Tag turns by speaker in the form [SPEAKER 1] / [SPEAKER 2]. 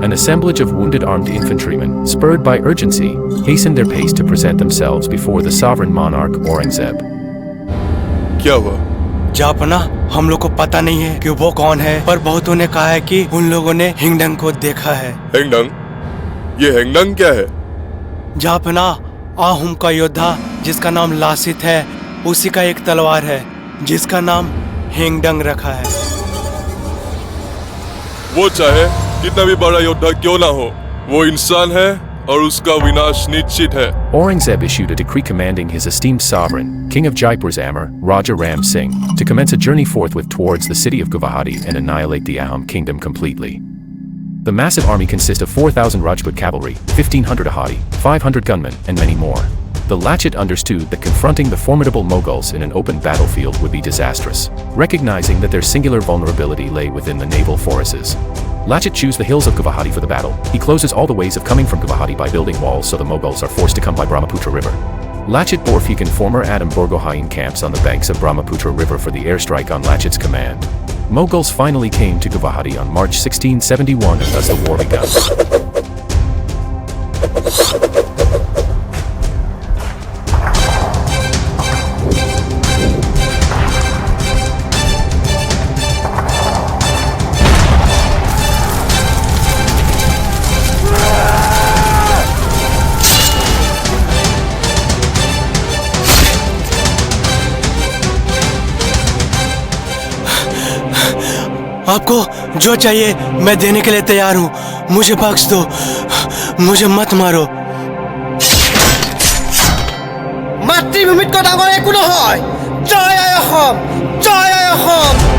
[SPEAKER 1] an assemblage of wounded armed infantrymen, spurred by urgency, hastened their pace to present themselves before the sovereign monarch Aurangzeb.
[SPEAKER 2] क्या हुआ?
[SPEAKER 3] जापना, हम लोग को पता नहीं है कि वो कौन है, पर बहुतों ने कहा है कि उन लोगों ने हिंगडंग को देखा है।
[SPEAKER 2] हेंगडंग? ये हेंगडंग क्या है?
[SPEAKER 3] जापना, आहुम का योद्धा जिसका नाम लासित है, उसी का एक तलवार है जिसका नाम हिंगडंग रखा है।
[SPEAKER 2] वो चाहे कितना भी बड़ा योद्धा क्यों ना हो, वो इंसान है और उसका विनाश निश्चित है।
[SPEAKER 1] Aurangzeb issued a decree commanding his esteemed sovereign, King of Jaipur's Amir, Raja Ram Singh, to commence a journey forthwith towards the city of Guwahati and annihilate the Ahom kingdom completely. The massive army consists of 4,000 Rajput cavalry, 1,500 Ahadi, 500 gunmen, and many more. The Lachit understood that confronting the formidable Mughals in an open battlefield would be disastrous, recognizing that their singular vulnerability lay within the naval fortresses. Lachit chose the hills of Guwahati for the battle. He closes all the ways of coming from Guwahati by building walls so the Mughals are forced to come by Brahmaputra River. Lachit Borfik and former Adam Borgohain camps on the banks of Brahmaputra River for the airstrike on Lachit's command. Mughals finally came to Guwahati on March 1671 and thus the war began.
[SPEAKER 3] आपको जो चाहिए मैं देने के लिए तैयार हूँ। मुझे बख्श दो, मुझे मत मारो।
[SPEAKER 4] মাতৃভূমিত কথা বলে একো নহয়। জয় আই অসম, জয় আই অসম।